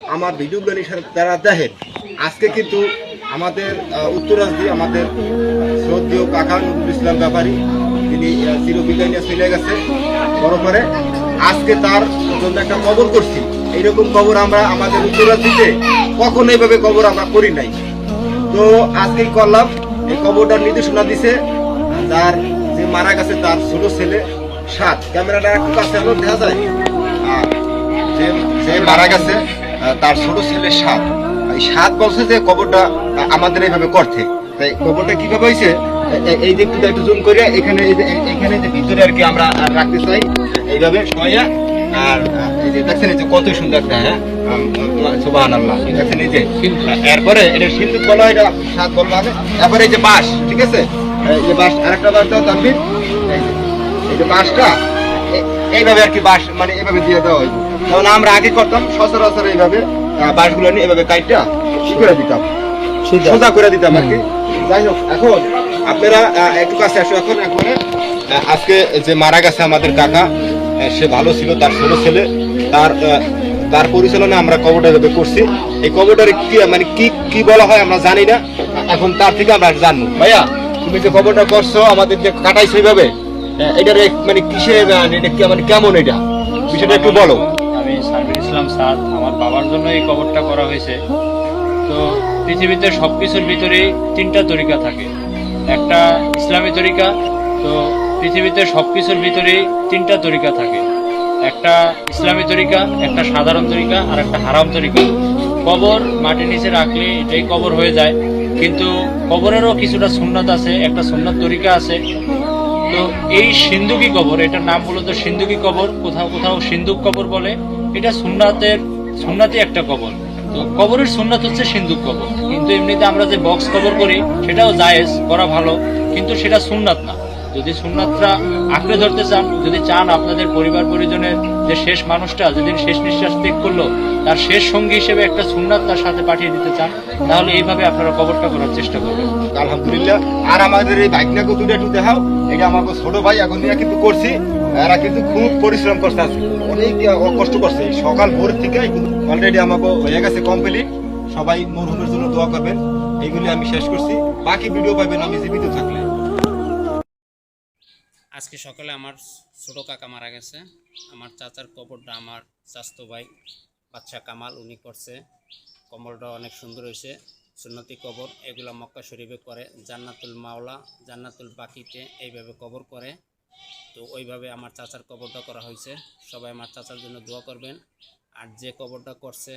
আমার ভিডিওগুলো তারা দেখেন। আজকে কিন্তু আমাদের উত্তরাঞ্চল আমাদের শ্রদ্ধেয় কাকা নজরুল ইসলাম ব্যাপারী তিনি চিরবিদায় নিয়ে চলে গেছে বড় করে। আজকে তার জন্য একটা কবর করছি। এইরকম কবর আমরা আমাদের উত্তরাঞ্চলে কখনো এইভাবে কবর আমরা করি নাই। তো আজকেই করলাম। এই কবরটার নির্দেশনা দিছে তার যে মারা গেছে তার ছোট ছেলে সাত। ক্যামেরাটা একটু কাছে আলো দেখা যায়। আর যে মারা গেছে তার ছোট ছেলে সাত। এই 7 বছর যে কবরটা আমাদের এইভাবে করতে, তাই কবরটা কিভাবে হয়েছে এই যে একটু জুম করে এখানে এখানে যে ভিতরে আর কি আমরা রাখতে চাই এইভাবে সয়া। আর এই যে দেখছেন এই যে কত সুন্দর একটা, হ্যাঁ সুবহানাল্লাহ, দেখছেন এই যে এরপরে এটা সিন্ধুক বলা হয়, এটা 7 বলা হবে। এরপরে এই যে বাঁশ, ঠিক আছে, এই যে বাঁশ আরেকটা বাঁশ দাও তানভীর, এই যে বাঁশটা এইভাবে আর কি বাঁশ মানে এইভাবে দিয়ে দেওয়া হইব। যেমন আমরা আগে করতাম সচরাচর এইভাবে বাঁশগুলো নিয়ে এভাবে কাইটটা কি করে দিতাম, সোজা করে দিতাম আর কি। যাই হোক, এখন আপনারা একটু কাছে আসো। এখন একবারে আজকে যে মারা গেছে আমাদের কাকা, সে ভালো ছিল, তার ছোট ছেলে, তার পরিচালনায় আমরা কবরটা এভাবে করছি। এই কবরটার কি মানে কি বলা হয় আমরা জানি না, এখন তার থেকে আমরা জানবো। ভাইয়া, তুমি যে কবরটা করছো আমাদের যে কাটাইছো এইভাবে, এটার মানে কিসে এটা মানে কেমন, এটা বিষয়টা একটু বলো। আমি সার্বির ইসলাম সাদ, আমার বাবার জন্য এই কবরটা করা হয়েছে। তো পৃথিবীতে সবকিছুর ভিতরে 3টা তরিকা থাকে। একটা ইসলামী তরিকা। তো পৃথিবীতে সবকিছুর ভিতরে 3টা তরিকা থাকে। একটা ইসলামী তরিকা, একটা সাধারণ তরিকা, আর একটা হারাম তরিকা। কবর মাটির নিচে রাখলে এটাই কবর হয়ে যায়, কিন্তু কবরেরও কিছুটা সুন্নাত আছে, একটা সুন্নাত তরিকা আছে। তো এই সিন্ধুকি কবর, এটার নাম মূলত সিন্ধুকি কবর, কোথাও কোথাও সিন্ধুক কবর বলে। এটা সুন্নাতি একটা কবর। তো কবরের সুন্নাত হচ্ছে সিন্ধুক কবর, কিন্তু এমনিতে আমরা যে বক্স কবর করি সেটাও জায়েজ করা ভালো, কিন্তু সেটা সুন্নাত না। যদি সুন্নাতটা আঁকড়ে ধরতে চান, যদি চান আপনাদের পরিবার পরিজনের যে শেষ মানুষটা যেদিন শেষ নিঃশ্বাস ত্যাগ করলো তার শেষ সঙ্গী হিসেবে একটা সুন্নাত তার সাথে পাঠিয়ে দিতে চান, তাহলে এইভাবে আপনারা কবরটা করার চেষ্টা করবেন। আলহামদুলিল্লাহ। আর আমাদের এই বাইক নাকে দুটো একটু দেখাও। এটা আমাকে ছোট ভাই এখন নিয়ে কিন্তু করছি। এরা কিন্তু খুব পরিশ্রম করছে, আছে অনেক কষ্ট করছে সকাল ভোর থেকে। অলরেডি আমাকে হয়ে গেছে কমপ্লিট। সবাই মরহুমের জন্য দোয়া করবেন। এইগুলি আমি শেষ করছি। বাকি ভিডিও পাবেন আমি জীবিত থাকলে। আজকে সকালে আমার ছোট কাকা মারা গেছে। আমার চাচার কবরটা আমার চাচতো ভাই বাচ্চা কামাল উনি করছে। কবরটা অনেক সুন্দর হয়েছে, সুন্নতি কবর। এগুলা মক্কা শরীফে করে, জান্নাতুল মাওলা জান্নাতুল বাকিতে এইভাবে কবর করে। তো ওইভাবে আমার চাচার কবরটা করা হয়েছে। সবাই আমার চাচার জন্য দোয়া করবেন। আর যে কবরটা করছে